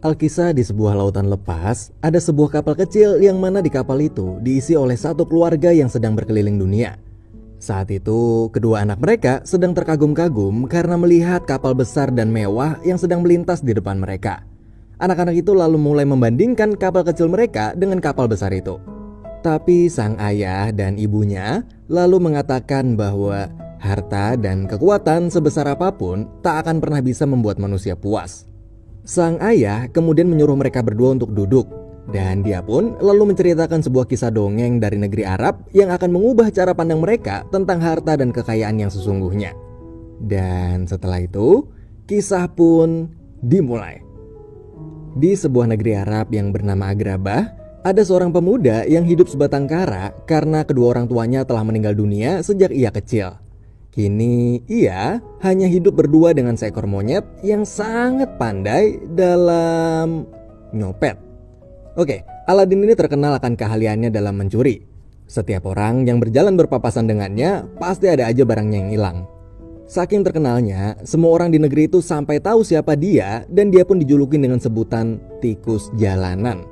Alkisah di sebuah lautan lepas, ada sebuah kapal kecil yang mana di kapal itu diisi oleh satu keluarga yang sedang berkeliling dunia. Saat itu, kedua anak mereka sedang terkagum-kagum karena melihat kapal besar dan mewah yang sedang melintas di depan mereka. Anak-anak itu lalu mulai membandingkan kapal kecil mereka dengan kapal besar itu. Tapi sang ayah dan ibunya lalu mengatakan bahwa harta dan kekuatan sebesar apapun tak akan pernah bisa membuat manusia puas. Sang ayah kemudian menyuruh mereka berdua untuk duduk, dan dia pun lalu menceritakan sebuah kisah dongeng dari negeri Arab yang akan mengubah cara pandang mereka tentang harta dan kekayaan yang sesungguhnya. Dan setelah itu, kisah pun dimulai. Di sebuah negeri Arab yang bernama Agrabah, ada seorang pemuda yang hidup sebatang kara karena kedua orang tuanya telah meninggal dunia sejak ia kecil. Kini ia hanya hidup berdua dengan seekor monyet yang sangat pandai dalam nyopet. Oke, Aladin ini terkenal akan keahliannya dalam mencuri. Setiap orang yang berjalan berpapasan dengannya pasti ada aja barangnya yang hilang. Saking terkenalnya, semua orang di negeri itu sampai tahu siapa dia, dan dia pun dijulukin dengan sebutan tikus jalanan.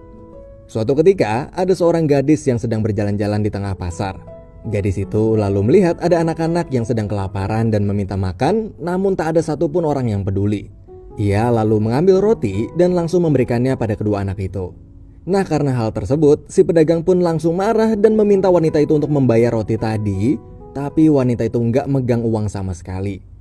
Suatu ketika, ada seorang gadis yang sedang berjalan-jalan di tengah pasar. Gadis itu lalu melihat ada anak-anak yang sedang kelaparan dan meminta makan, namun tak ada satupun orang yang peduli. Ia lalu mengambil roti dan langsung memberikannya pada kedua anak itu. Nah, karena hal tersebut, si pedagang pun langsung marah dan meminta wanita itu untuk membayar roti tadi, tapi wanita itu nggak megang uang sama sekali.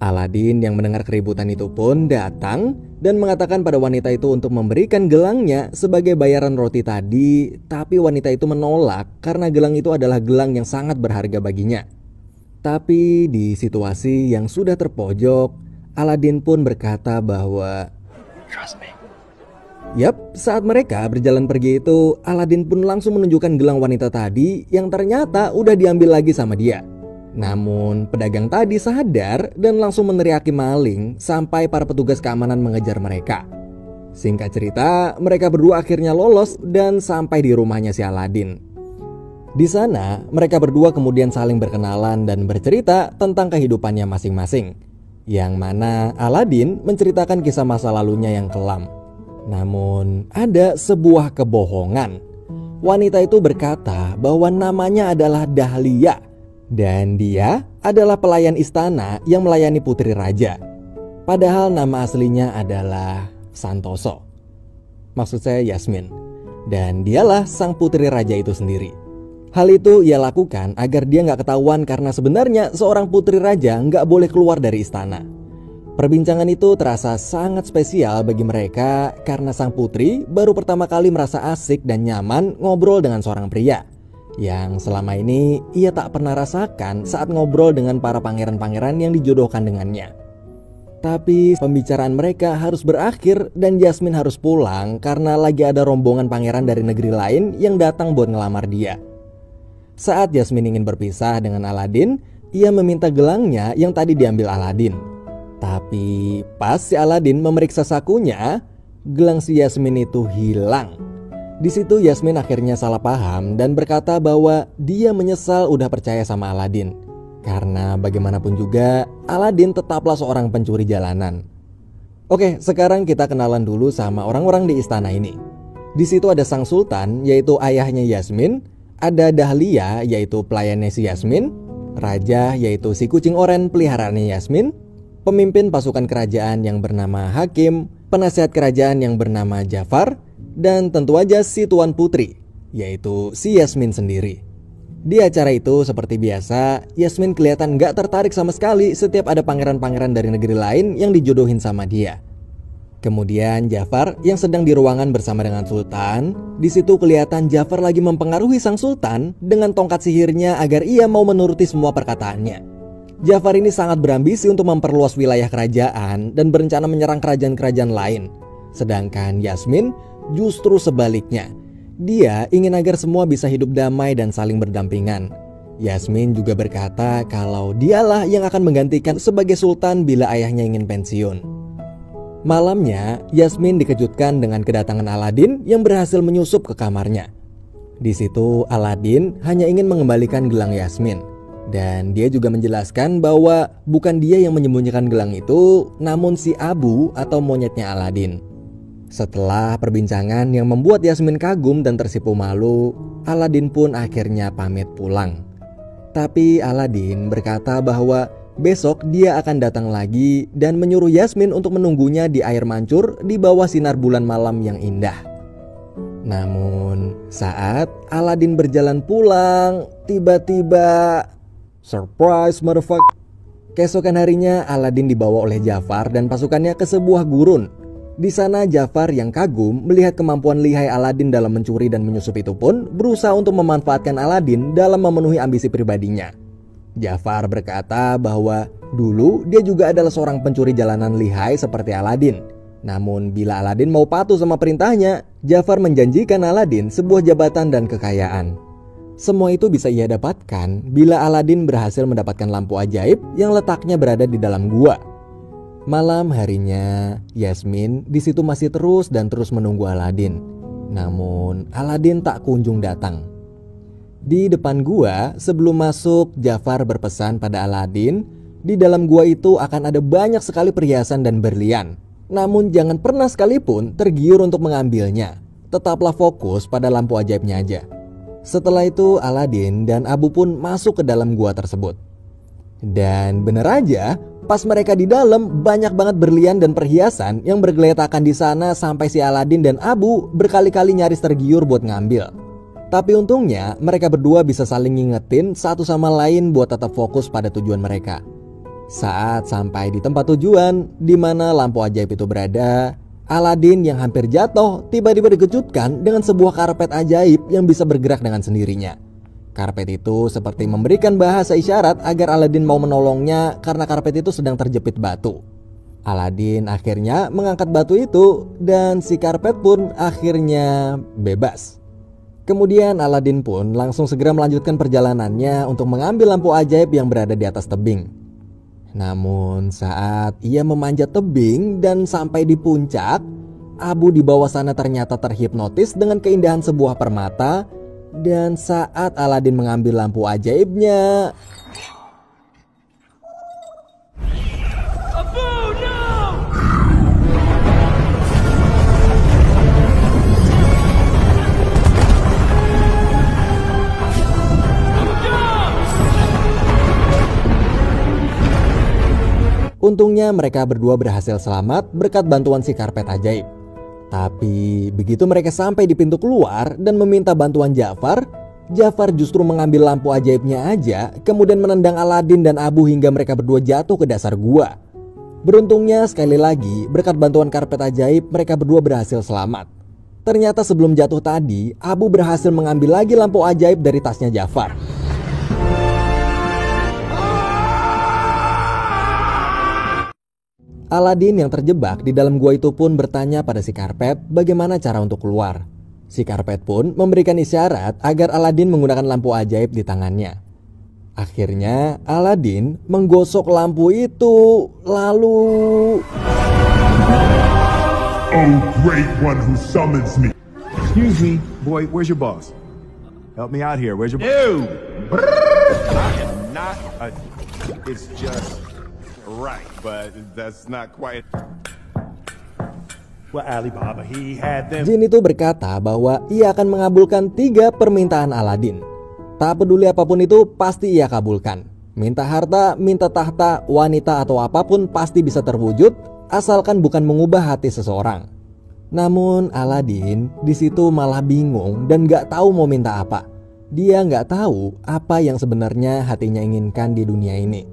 Aladin yang mendengar keributan itu pun datang dan mengatakan pada wanita itu untuk memberikan gelangnya sebagai bayaran roti tadi, tapi wanita itu menolak karena gelang itu adalah gelang yang sangat berharga baginya. Tapi di situasi yang sudah terpojok, Aladin pun berkata bahwa "Trust me." Yap, saat mereka berjalan pergi itu, Aladin pun langsung menunjukkan gelang wanita tadi yang ternyata udah diambil lagi sama dia. Namun pedagang tadi sadar dan langsung meneriaki maling sampai para petugas keamanan mengejar mereka. Singkat cerita, mereka berdua akhirnya lolos dan sampai di rumahnya si Aladin. Di sana, mereka berdua kemudian saling berkenalan dan bercerita tentang kehidupannya masing-masing. Yang mana Aladin menceritakan kisah masa lalunya yang kelam. Namun ada sebuah kebohongan. Wanita itu berkata bahwa namanya adalah Dahlia. Dan dia adalah pelayan istana yang melayani putri raja. Padahal nama aslinya adalah Santoso. Maksud saya Yasmin. Dan dialah sang putri raja itu sendiri. Hal itu ia lakukan agar dia gak ketahuan karena sebenarnya seorang putri raja gak boleh keluar dari istana. Perbincangan itu terasa sangat spesial bagi mereka karena sang putri baru pertama kali merasa asik dan nyaman ngobrol dengan seorang pria yang selama ini ia tak pernah rasakan saat ngobrol dengan para pangeran-pangeran yang dijodohkan dengannya. Tapi pembicaraan mereka harus berakhir dan Yasmin harus pulang karena lagi ada rombongan pangeran dari negeri lain yang datang buat ngelamar dia. Saat Yasmin ingin berpisah dengan Aladin, ia meminta gelangnya yang tadi diambil Aladin. Tapi pas si Aladin memeriksa sakunya, gelang si Yasmin itu hilang. Di situ Yasmin akhirnya salah paham dan berkata bahwa dia menyesal udah percaya sama Aladin. Karena bagaimanapun juga Aladin tetaplah seorang pencuri jalanan. Oke, sekarang kita kenalan dulu sama orang-orang di istana ini. Di situ ada sang sultan yaitu ayahnya Yasmin, ada Dahlia yaitu pelayannya si Yasmin, raja yaitu si kucing oren peliharaannya Yasmin, pemimpin pasukan kerajaan yang bernama Hakim, penasihat kerajaan yang bernama Jafar, dan tentu aja si tuan putri, yaitu si Yasmin sendiri. Di acara itu seperti biasa, Yasmin kelihatan gak tertarik sama sekali setiap ada pangeran-pangeran dari negeri lain yang dijodohin sama dia. Kemudian Jafar yang sedang di ruangan bersama dengan Sultan, di situ kelihatan Jafar lagi mempengaruhi sang Sultan dengan tongkat sihirnya agar ia mau menuruti semua perkataannya. Jafar ini sangat berambisi untuk memperluas wilayah kerajaan dan berencana menyerang kerajaan-kerajaan lain. Sedangkan Yasmin justru sebaliknya. Dia ingin agar semua bisa hidup damai dan saling berdampingan. Yasmin juga berkata kalau dialah yang akan menggantikan sebagai sultan bila ayahnya ingin pensiun. Malamnya, Yasmin dikejutkan dengan kedatangan Aladin yang berhasil menyusup ke kamarnya. Di situ Aladin hanya ingin mengembalikan gelang Yasmin. Dan dia juga menjelaskan bahwa bukan dia yang menyembunyikan gelang itu, namun si Abu atau monyetnya Aladin. Setelah perbincangan yang membuat Yasmin kagum dan tersipu malu, Aladin pun akhirnya pamit pulang. Tapi Aladin berkata bahwa besok dia akan datang lagi dan menyuruh Yasmin untuk menunggunya di air mancur di bawah sinar bulan malam yang indah. Namun saat Aladin berjalan pulang, tiba-tiba surprise motherfucker. Keesokan harinya Aladin dibawa oleh Jafar dan pasukannya ke sebuah gurun. Di sana Jafar yang kagum melihat kemampuan lihai Aladin dalam mencuri dan menyusup itu pun berusaha untuk memanfaatkan Aladin dalam memenuhi ambisi pribadinya. Jafar berkata bahwa dulu dia juga adalah seorang pencuri jalanan lihai seperti Aladin. Namun bila Aladin mau patuh sama perintahnya, Jafar menjanjikan Aladin sebuah jabatan dan kekayaan. Semua itu bisa ia dapatkan bila Aladin berhasil mendapatkan lampu ajaib yang letaknya berada di dalam gua. Malam harinya, Yasmin di situ masih terus menunggu Aladin. Namun Aladin tak kunjung datang. Di depan gua, sebelum masuk, Jafar berpesan pada Aladin, di dalam gua itu akan ada banyak sekali perhiasan dan berlian. Namun jangan pernah sekalipun tergiur untuk mengambilnya. Tetaplah fokus pada lampu ajaibnya aja. Setelah itu Aladin dan Abu pun masuk ke dalam gua tersebut. Dan bener aja, pas mereka di dalam banyak banget berlian dan perhiasan yang bergeletakan di sana sampai si Aladin dan Abu berkali-kali nyaris tergiur buat ngambil. Tapi untungnya mereka berdua bisa saling ngingetin satu sama lain buat tetap fokus pada tujuan mereka. Saat sampai di tempat tujuan di mana lampu ajaib itu berada, Aladin yang hampir jatuh tiba-tiba dikejutkan dengan sebuah karpet ajaib yang bisa bergerak dengan sendirinya. Karpet itu seperti memberikan bahasa isyarat agar Aladin mau menolongnya karena karpet itu sedang terjepit batu. Aladin akhirnya mengangkat batu itu dan si karpet pun akhirnya bebas. Kemudian Aladin pun langsung segera melanjutkan perjalanannya untuk mengambil lampu ajaib yang berada di atas tebing. Namun saat ia memanjat tebing dan sampai di puncak, Abu di bawah sana ternyata terhipnotis dengan keindahan sebuah permata. Dan saat Aladin mengambil lampu ajaibnya, untungnya mereka berdua berhasil selamat berkat bantuan si karpet ajaib. Tapi begitu mereka sampai di pintu keluar dan meminta bantuan Jafar, Jafar justru mengambil lampu ajaibnya aja, kemudian menendang Aladin dan Abu hingga mereka berdua jatuh ke dasar gua. Beruntungnya sekali lagi, berkat bantuan karpet ajaib mereka berdua berhasil selamat. Ternyata sebelum jatuh tadi, Abu berhasil mengambil lagi lampu ajaib dari tasnya Jafar. Aladin yang terjebak di dalam gua itu pun bertanya pada si karpet bagaimana cara untuk keluar. Si karpet pun memberikan isyarat agar Aladin menggunakan lampu ajaib di tangannya. Akhirnya Aladin menggosok lampu itu, lalu... Oh, great one who summons me. Excuse me, boy, where's your boss? Help me out here, where's your boss? No! I am not a... It's just... right, but that's not quite... Well, Alibaba, he had them. Jin itu berkata bahwa ia akan mengabulkan 3 permintaan Aladin. Tak peduli apapun itu pasti ia kabulkan. Minta harta, minta tahta, wanita atau apapun pasti bisa terwujud asalkan bukan mengubah hati seseorang. Namun Aladin di situ malah bingung dan gak tahu mau minta apa. Dia gak tahu apa yang sebenarnya hatinya inginkan di dunia ini.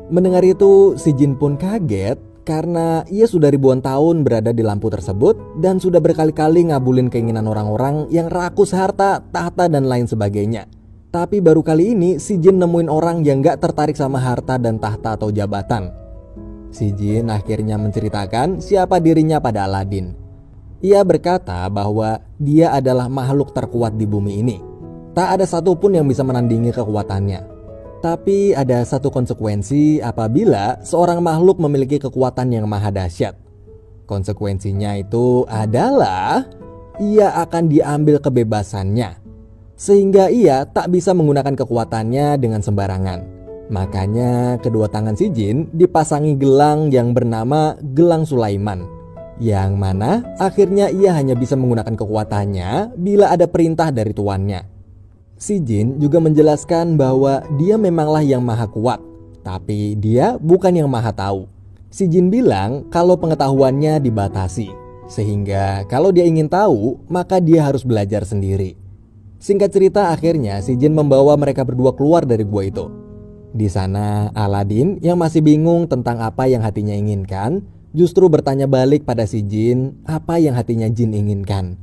Mendengar itu si Jin pun kaget karena ia sudah ribuan tahun berada di lampu tersebut dan sudah berkali-kali ngabulin keinginan orang-orang yang rakus harta, tahta dan lain sebagainya. Tapi baru kali ini si Jin nemuin orang yang gak tertarik sama harta dan tahta atau jabatan. Si Jin akhirnya menceritakan siapa dirinya pada Aladin. Ia berkata bahwa dia adalah makhluk terkuat di bumi ini. Tak ada satupun yang bisa menandingi kekuatannya. Tapi ada satu konsekuensi apabila seorang makhluk memiliki kekuatan yang maha dahsyat. Konsekuensinya itu adalah ia akan diambil kebebasannya, sehingga ia tak bisa menggunakan kekuatannya dengan sembarangan. Makanya kedua tangan si Jin dipasangi gelang yang bernama Gelang Sulaiman, Yang mana akhirnya ia hanya bisa menggunakan kekuatannya bila ada perintah dari tuannya. Si Jin juga menjelaskan bahwa dia memanglah yang maha kuat, tapi dia bukan yang maha tahu. Si Jin bilang kalau pengetahuannya dibatasi, sehingga kalau dia ingin tahu maka dia harus belajar sendiri. Singkat cerita, akhirnya si Jin membawa mereka berdua keluar dari gua itu. Di sana Aladin yang masih bingung tentang apa yang hatinya inginkan justru bertanya balik pada si Jin apa yang hatinya Jin inginkan.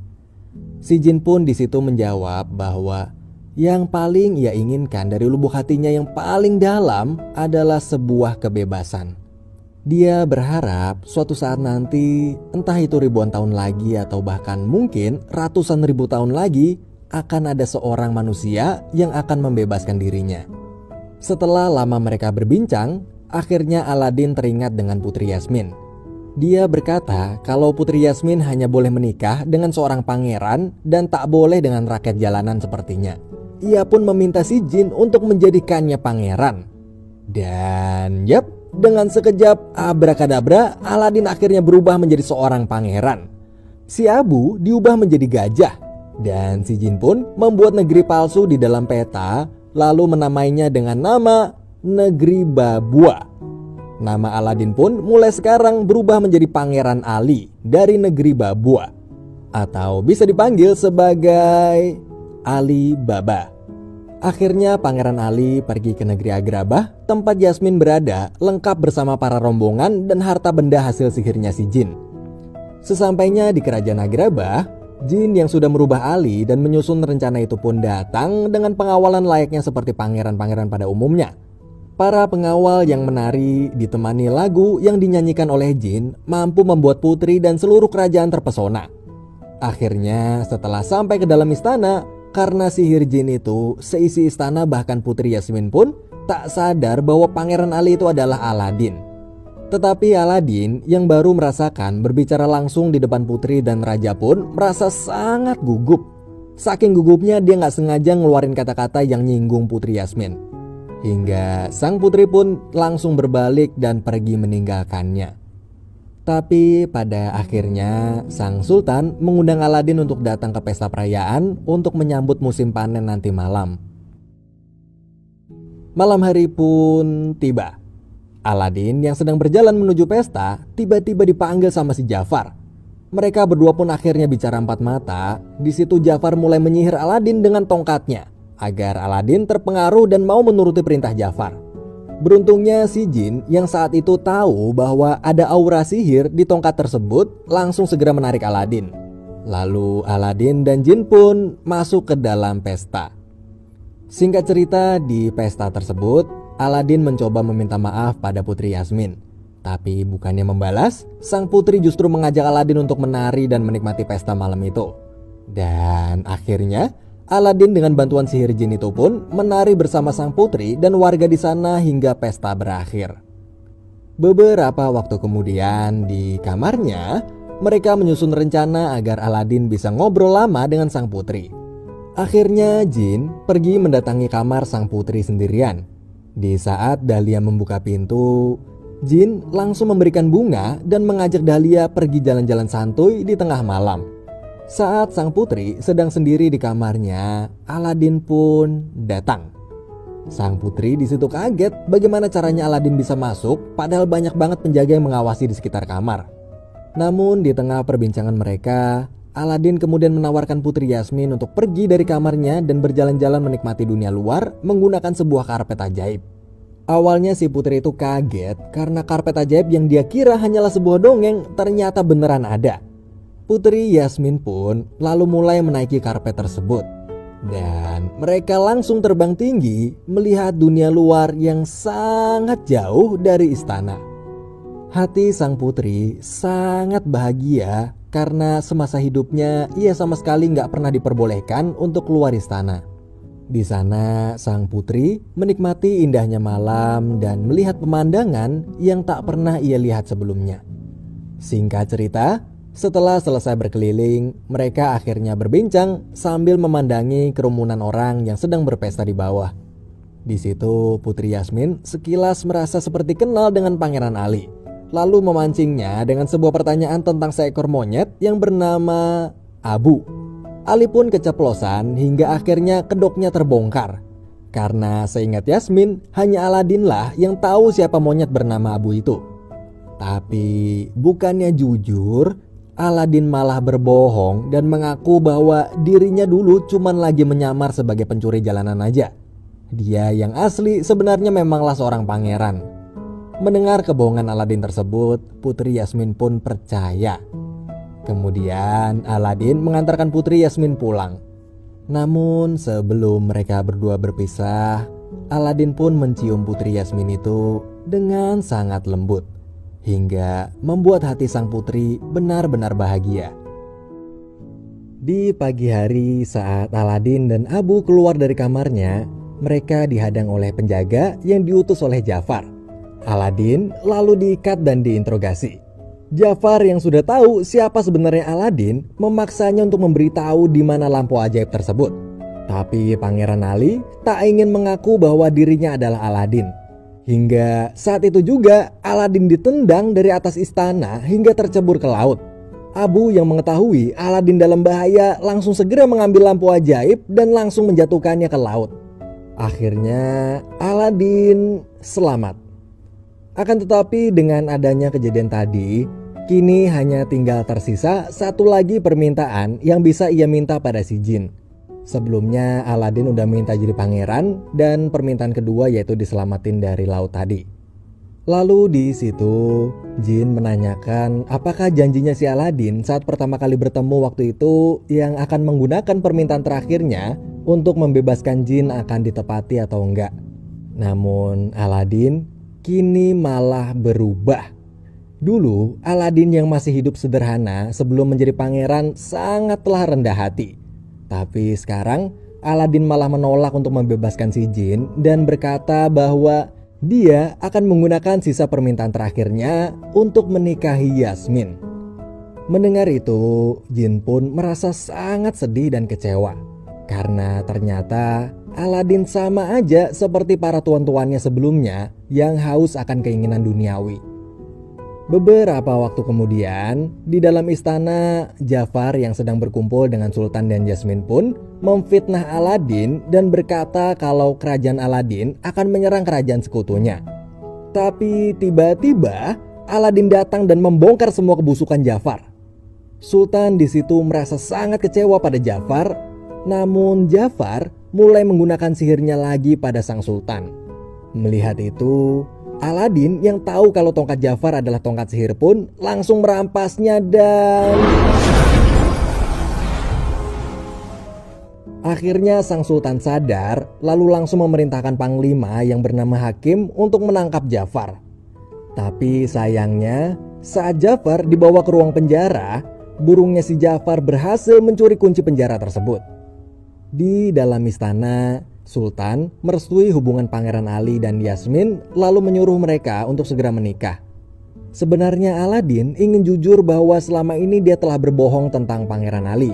Si Jin pun di situ menjawab bahwa yang paling ia inginkan dari lubuk hatinya yang paling dalam adalah sebuah kebebasan. Dia berharap suatu saat nanti, entah itu ribuan tahun lagi atau bahkan mungkin ratusan ribu tahun lagi, akan ada seorang manusia yang akan membebaskan dirinya. Setelah lama mereka berbincang, akhirnya Aladin teringat dengan Putri Yasmin. Dia berkata kalau Putri Yasmin hanya boleh menikah dengan seorang pangeran dan tak boleh dengan rakyat jalanan sepertinya. Ia pun meminta si Jin untuk menjadikannya pangeran. Dan yap, dengan sekejap abrakadabra, Aladin akhirnya berubah menjadi seorang pangeran. Si Abu diubah menjadi gajah. Dan si Jin pun membuat negeri palsu di dalam peta, lalu menamainya dengan nama Negeri Babua. Nama Aladin pun mulai sekarang berubah menjadi Pangeran Ali dari Negeri Babua, atau bisa dipanggil sebagai Ali Baba. Akhirnya Pangeran Ali pergi ke negeri Agrabah, tempat Yasmin berada, lengkap bersama para rombongan dan harta benda hasil sihirnya si Jin. Sesampainya di kerajaan Agrabah, Jin yang sudah merubah Ali dan menyusun rencana itu pun datang dengan pengawalan layaknya seperti pangeran-pangeran pada umumnya. Para pengawal yang menari ditemani lagu yang dinyanyikan oleh Jin mampu membuat putri dan seluruh kerajaan terpesona. Akhirnya setelah sampai ke dalam istana, karena sihir Jin itu, seisi istana bahkan Putri Yasmin pun tak sadar bahwa Pangeran Ali itu adalah Aladin. Tetapi Aladin yang baru merasakan berbicara langsung di depan putri dan raja pun merasa sangat gugup. Saking gugupnya dia gak sengaja ngeluarin kata-kata yang nyinggung Putri Yasmin. Hingga sang putri pun langsung berbalik dan pergi meninggalkannya. Tapi pada akhirnya sang sultan mengundang Aladin untuk datang ke pesta perayaan untuk menyambut musim panen nanti malam. Malam hari pun tiba. Aladin yang sedang berjalan menuju pesta tiba-tiba dipanggil sama si Jafar. Mereka berdua pun akhirnya bicara empat mata. Di situ Jafar mulai menyihir Aladin dengan tongkatnya agar Aladin terpengaruh dan mau menuruti perintah Jafar. Beruntungnya si Jin yang saat itu tahu bahwa ada aura sihir di tongkat tersebut langsung segera menarik Aladin. Lalu Aladin dan Jin pun masuk ke dalam pesta. Singkat cerita, di pesta tersebut Aladin mencoba meminta maaf pada Putri Yasmin. Tapi bukannya membalas, sang putri justru mengajak Aladin untuk menari dan menikmati pesta malam itu. Dan akhirnya Aladin dengan bantuan sihir Jin itu pun menari bersama sang putri dan warga di sana hingga pesta berakhir. Beberapa waktu kemudian di kamarnya, mereka menyusun rencana agar Aladin bisa ngobrol lama dengan sang putri. Akhirnya Jin pergi mendatangi kamar sang putri sendirian. Di saat Dahlia membuka pintu, Jin langsung memberikan bunga dan mengajak Dahlia pergi jalan-jalan santuy di tengah malam. Saat sang putri sedang sendiri di kamarnya, Aladin pun datang. Sang putri di situ kaget bagaimana caranya Aladin bisa masuk padahal banyak banget penjaga yang mengawasi di sekitar kamar. Namun di tengah perbincangan mereka, Aladin kemudian menawarkan Putri Yasmin untuk pergi dari kamarnya dan berjalan-jalan menikmati dunia luar menggunakan sebuah karpet ajaib. Awalnya si putri itu kaget karena karpet ajaib yang dia kira hanyalah sebuah dongeng ternyata beneran ada. Putri Yasmin pun lalu mulai menaiki karpet tersebut. Dan mereka langsung terbang tinggi melihat dunia luar yang sangat jauh dari istana. Hati sang putri sangat bahagia karena semasa hidupnya ia sama sekali nggak pernah diperbolehkan untuk keluar istana. Di sana sang putri menikmati indahnya malam dan melihat pemandangan yang tak pernah ia lihat sebelumnya. Singkat cerita, setelah selesai berkeliling, mereka akhirnya berbincang sambil memandangi kerumunan orang yang sedang berpesta di bawah. Di situ Putri Yasmin sekilas merasa seperti kenal dengan Pangeran Ali. lalu memancingnya dengan sebuah pertanyaan tentang seekor monyet yang bernama Abu. Ali pun keceplosan hingga akhirnya kedoknya terbongkar. Karena seingat Yasmin, hanya Aladin lah yang tahu siapa monyet bernama Abu itu. Tapi bukannya jujur, Aladin malah berbohong dan mengaku bahwa dirinya dulu cuman lagi menyamar sebagai pencuri jalanan aja. Dia yang asli sebenarnya memanglah seorang pangeran. Mendengar kebohongan Aladin tersebut, Putri Yasmin pun percaya. Kemudian Aladin mengantarkan Putri Yasmin pulang. Namun sebelum mereka berdua berpisah, Aladin pun mencium Putri Yasmin itu dengan sangat lembut, hingga membuat hati sang putri benar-benar bahagia. Di pagi hari saat Aladin dan Abu keluar dari kamarnya, mereka dihadang oleh penjaga yang diutus oleh Jafar. Aladin lalu diikat dan diinterogasi. Jafar yang sudah tahu siapa sebenarnya Aladin memaksanya untuk memberitahu di mana lampu ajaib tersebut. Tapi Pangeran Ali tak ingin mengaku bahwa dirinya adalah Aladin. Hingga saat itu juga Aladin ditendang dari atas istana hingga tercebur ke laut. Abu yang mengetahui Aladin dalam bahaya langsung segera mengambil lampu ajaib dan langsung menjatuhkannya ke laut. Akhirnya Aladin selamat. Akan tetapi dengan adanya kejadian tadi, kini hanya tinggal tersisa satu lagi permintaan yang bisa ia minta pada si jin. Sebelumnya Aladin udah minta jadi pangeran dan permintaan kedua yaitu diselamatin dari laut tadi. Lalu di situ jin menanyakan apakah janjinya si Aladin saat pertama kali bertemu waktu itu yang akan menggunakan permintaan terakhirnya untuk membebaskan jin akan ditepati atau enggak. Namun Aladin kini malah berubah. Dulu Aladin yang masih hidup sederhana sebelum menjadi pangeran sangatlah rendah hati. Tapi sekarang Aladin malah menolak untuk membebaskan si jin dan berkata bahwa dia akan menggunakan sisa permintaan terakhirnya untuk menikahi Yasmin. Mendengar itu, jin pun merasa sangat sedih dan kecewa. Karena ternyata Aladin sama aja seperti para tuan-tuannya sebelumnya yang haus akan keinginan duniawi. Beberapa waktu kemudian, di dalam istana, Jafar yang sedang berkumpul dengan Sultan dan Yasmin pun memfitnah Aladin dan berkata kalau kerajaan Aladin akan menyerang kerajaan sekutunya. Tapi tiba-tiba Aladin datang dan membongkar semua kebusukan Jafar. Sultan di situ merasa sangat kecewa pada Jafar, namun Jafar mulai menggunakan sihirnya lagi pada sang Sultan. Melihat itu, Aladin yang tahu kalau tongkat Jafar adalah tongkat sihir pun langsung merampasnya dan akhirnya sang Sultan sadar lalu langsung memerintahkan panglima yang bernama Hakim untuk menangkap Jafar. Tapi sayangnya saat Jafar dibawa ke ruang penjara, burungnya si Jafar berhasil mencuri kunci penjara tersebut. Di dalam istana, Sultan merestui hubungan Pangeran Ali dan Yasmin lalu menyuruh mereka untuk segera menikah. Sebenarnya Aladin ingin jujur bahwa selama ini dia telah berbohong tentang Pangeran Ali.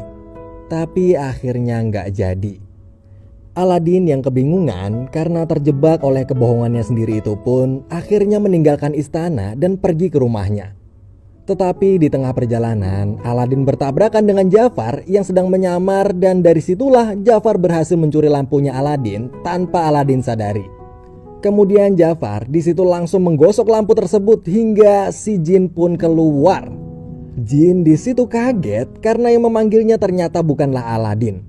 Tapi akhirnya nggak jadi. Aladin yang kebingungan karena terjebak oleh kebohongannya sendiri itu pun akhirnya meninggalkan istana dan pergi ke rumahnya. Tetapi di tengah perjalanan, Aladin bertabrakan dengan Jafar yang sedang menyamar dan dari situlah Jafar berhasil mencuri lampunya Aladin tanpa Aladin sadari. Kemudian Jafar di situ langsung menggosok lampu tersebut hingga si jin pun keluar. Jin di situ kaget karena yang memanggilnya ternyata bukanlah Aladin.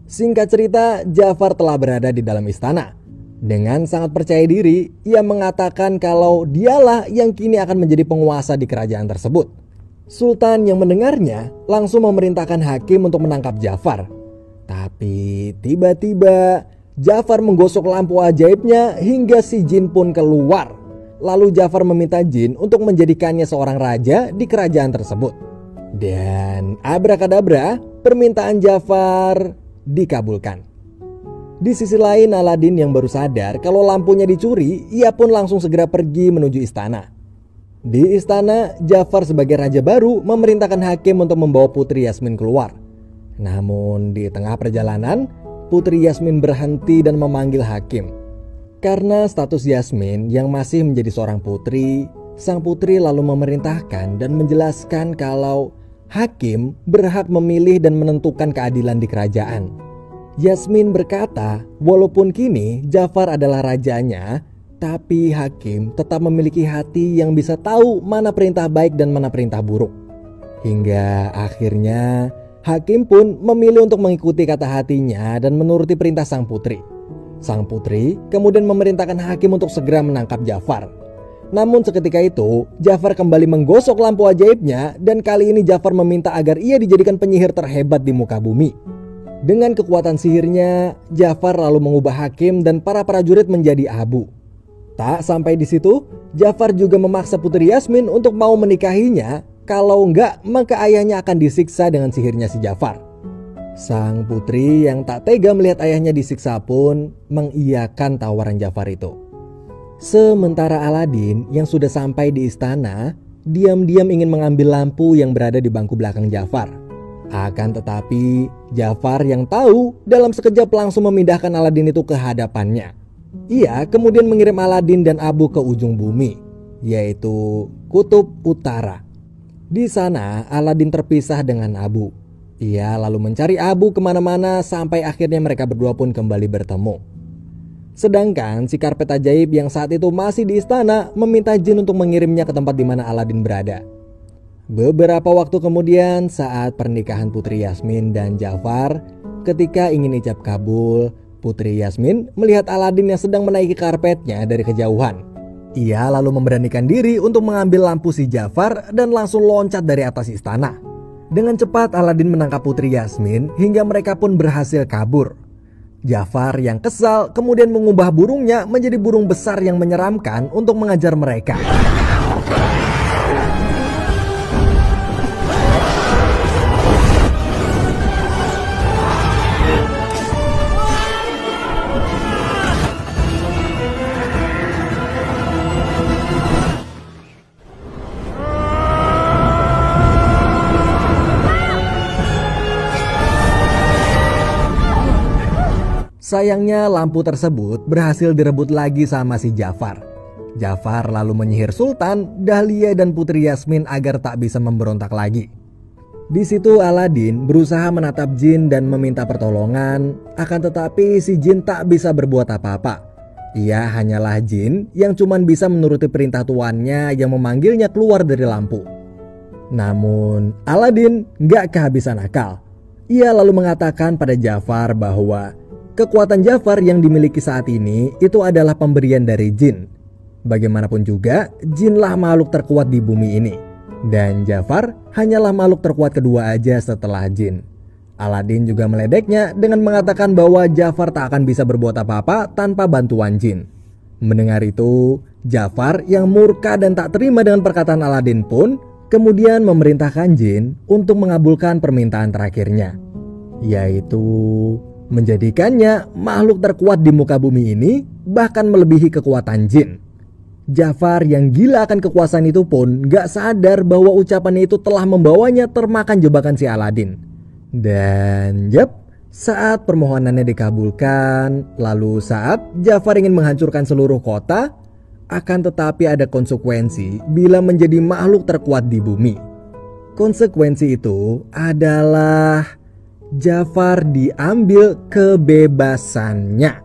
Singkat cerita, Jafar telah berada di dalam istana. Dengan sangat percaya diri, ia mengatakan kalau dialah yang kini akan menjadi penguasa di kerajaan tersebut. Sultan yang mendengarnya langsung memerintahkan Hakim untuk menangkap Jafar. Tapi tiba-tiba Jafar menggosok lampu ajaibnya hingga si jin pun keluar. Lalu Jafar meminta jin untuk menjadikannya seorang raja di kerajaan tersebut. Dan abrakadabra, permintaan Jafar dikabulkan. Di sisi lain, Aladin yang baru sadar kalau lampunya dicuri, ia pun langsung segera pergi menuju istana. Di istana, Jafar sebagai raja baru memerintahkan Hakim untuk membawa Putri Yasmin keluar. Namun di tengah perjalanan, Putri Yasmin berhenti dan memanggil Hakim. Karena status Yasmin yang masih menjadi seorang putri, sang putri lalu memerintahkan dan menjelaskan kalau hakim berhak memilih dan menentukan keadilan di kerajaan. Yasmin berkata, walaupun kini Jafar adalah rajanya, tapi hakim tetap memiliki hati yang bisa tahu mana perintah baik dan mana perintah buruk. Hingga akhirnya hakim pun memilih untuk mengikuti kata hatinya dan menuruti perintah sang putri. Sang putri kemudian memerintahkan hakim untuk segera menangkap Jafar. Namun seketika itu Jafar kembali menggosok lampu ajaibnya dan kali ini Jafar meminta agar ia dijadikan penyihir terhebat di muka bumi. Dengan kekuatan sihirnya, Jafar lalu mengubah hakim dan para prajurit menjadi abu. Tak sampai di situ, Jafar juga memaksa Putri Yasmin untuk mau menikahinya. Kalau enggak, maka ayahnya akan disiksa dengan sihirnya si Jafar. Sang putri yang tak tega melihat ayahnya disiksa pun mengiyakan tawaran Jafar itu. Sementara Aladin yang sudah sampai di istana diam-diam ingin mengambil lampu yang berada di bangku belakang Jafar. Akan tetapi Jafar yang tahu dalam sekejap langsung memindahkan Aladin itu ke hadapannya. Ia kemudian mengirim Aladin dan Abu ke ujung bumi, yaitu Kutub Utara. Di sana Aladin terpisah dengan Abu. Ia lalu mencari Abu kemana-mana sampai akhirnya mereka berdua pun kembali bertemu. Sedangkan si karpet ajaib yang saat itu masih di istana meminta jin untuk mengirimnya ke tempat di mana Aladin berada. Beberapa waktu kemudian saat pernikahan Putri Yasmin dan Jafar, ketika ingin ijab kabul, Putri Yasmin melihat Aladin yang sedang menaiki karpetnya dari kejauhan. Ia lalu memberanikan diri untuk mengambil lampu si Jafar dan langsung loncat dari atas istana. Dengan cepat Aladin menangkap Putri Yasmin hingga mereka pun berhasil kabur. Jafar yang kesal kemudian mengubah burungnya menjadi burung besar yang menyeramkan untuk mengajar mereka. Sayangnya lampu tersebut berhasil direbut lagi sama si Jafar. Jafar lalu menyihir Sultan, Dahlia dan Putri Yasmin agar tak bisa memberontak lagi. Di situ Aladin berusaha menatap jin dan meminta pertolongan, akan tetapi si jin tak bisa berbuat apa-apa. Ia hanyalah jin yang cuman bisa menuruti perintah tuannya yang memanggilnya keluar dari lampu. Namun Aladin gak kehabisan akal. Ia lalu mengatakan pada Jafar bahwa kekuatan Jafar yang dimiliki saat ini itu adalah pemberian dari jin. Bagaimanapun juga, jinlah makhluk terkuat di bumi ini. Dan Jafar hanyalah makhluk terkuat kedua aja setelah jin. Aladin juga meledeknya dengan mengatakan bahwa Jafar tak akan bisa berbuat apa-apa tanpa bantuan jin. Mendengar itu, Jafar yang murka dan tak terima dengan perkataan Aladin pun kemudian memerintahkan jin untuk mengabulkan permintaan terakhirnya, yaitu menjadikannya makhluk terkuat di muka bumi ini, bahkan melebihi kekuatan jin. Jafar yang gila akan kekuasaan itu pun gak sadar bahwa ucapannya itu telah membawanya termakan jebakan si Aladin. Dan saat permohonannya dikabulkan, lalu saat Jafar ingin menghancurkan seluruh kota, akan tetapi ada konsekuensi bila menjadi makhluk terkuat di bumi. Konsekuensi itu adalah Jafar diambil kebebasannya.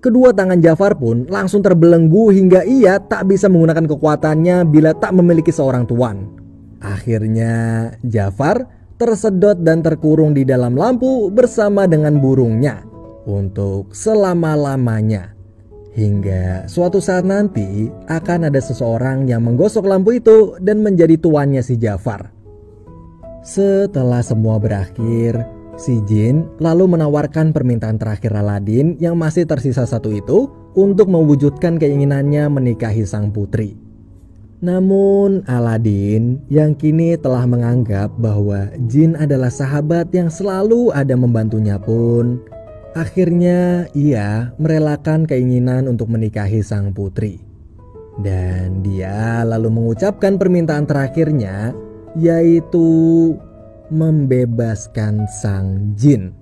Kedua tangan Jafar pun langsung terbelenggu hingga ia tak bisa menggunakan kekuatannya bila tak memiliki seorang tuan. Akhirnya Jafar tersedot dan terkurung di dalam lampu bersama dengan burungnya untuk selama-lamanya. Hingga suatu saat nanti akan ada seseorang yang menggosok lampu itu dan menjadi tuannya si Jafar. Setelah semua berakhir, si jin lalu menawarkan permintaan terakhir Aladin yang masih tersisa satu itu untuk mewujudkan keinginannya menikahi sang putri. Namun Aladin yang kini telah menganggap bahwa jin adalah sahabat yang selalu ada membantunya pun, akhirnya ia merelakan keinginan untuk menikahi sang putri. Dan dia lalu mengucapkan permintaan terakhirnya, yaitu membebaskan sang jin.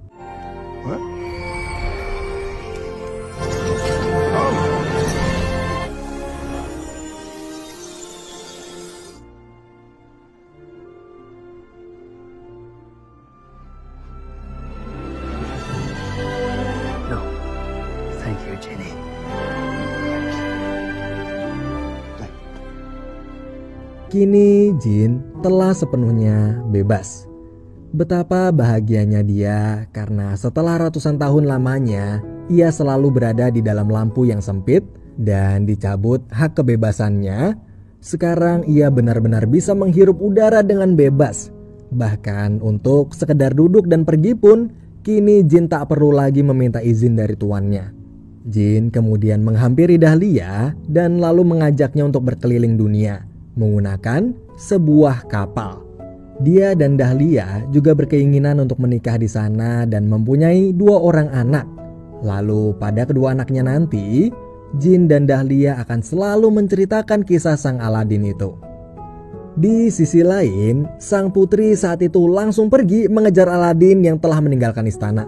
Kini Jin telah sepenuhnya bebas. Betapa bahagianya dia karena setelah ratusan tahun lamanya ia selalu berada di dalam lampu yang sempit dan dicabut hak kebebasannya. Sekarang ia benar-benar bisa menghirup udara dengan bebas. Bahkan untuk sekedar duduk dan pergi pun kini Jin tak perlu lagi meminta izin dari tuannya. Jin kemudian menghampiri Dahlia dan lalu mengajaknya untuk berkeliling dunia menggunakan sebuah kapal. Dia dan Dahlia juga berkeinginan untuk menikah di sana dan mempunyai 2 orang anak. Lalu pada kedua anaknya nanti, Jin dan Dahlia akan selalu menceritakan kisah sang Aladin itu. Di sisi lain, sang putri saat itu langsung pergi mengejar Aladin yang telah meninggalkan istana.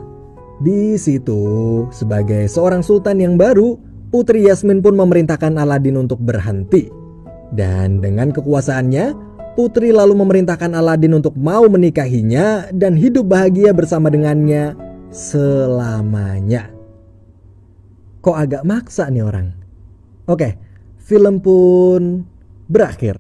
Di situ, sebagai seorang sultan yang baru, Putri Yasmin pun memerintahkan Aladin untuk berhenti. Dan dengan kekuasaannya, Putri lalu memerintahkan Aladin untuk mau menikahinya dan hidup bahagia bersama dengannya selamanya. Kok agak maksa nih orang? Oke, film pun berakhir.